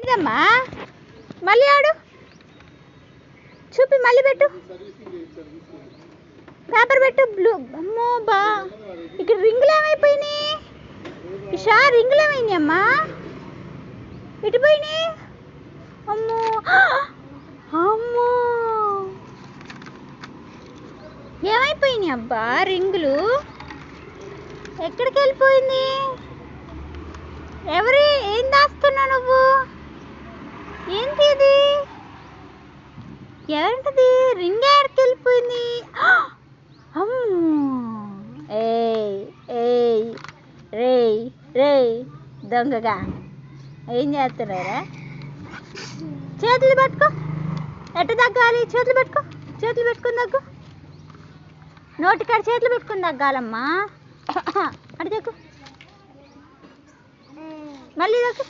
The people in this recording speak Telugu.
ఇదమ్మా మళ్ళీ ఆడు చూపి మళ్ళీ పెట్టు పేపర్ పెట్టు బ్లూ అమ్మో బా ఇక్కడ రింగులు ఏమైపోయినాయి ఇషా రింగులు ఏమైనాయి అమ్మా ఇటు పోయినాయి అమ్మో అమ్మో ఏమైపోయినాయి అబ్బా రింగులు ఎక్కడికి వెళ్ళిపోయింది ఎవరి ఏం దాస్తున్నావు నువ్వు ఏంటి ఇది ఏంటిది రింగ్ ఎక్కడికి వెళ్ళిపోయింది ఏయ్ ఏయ్ రేయ్ రేయ్ దొంగగా ఏం చేస్తున్నారా చేతులు పట్టుకో ఎట్ట దగ్గాలి చేతులు పెట్టుకుని దగ్గు నోటికాడ చేతులు పెట్టుకుని దగ్గాలమ్మా అటు దగ్గు మళ్ళీ దగ్గు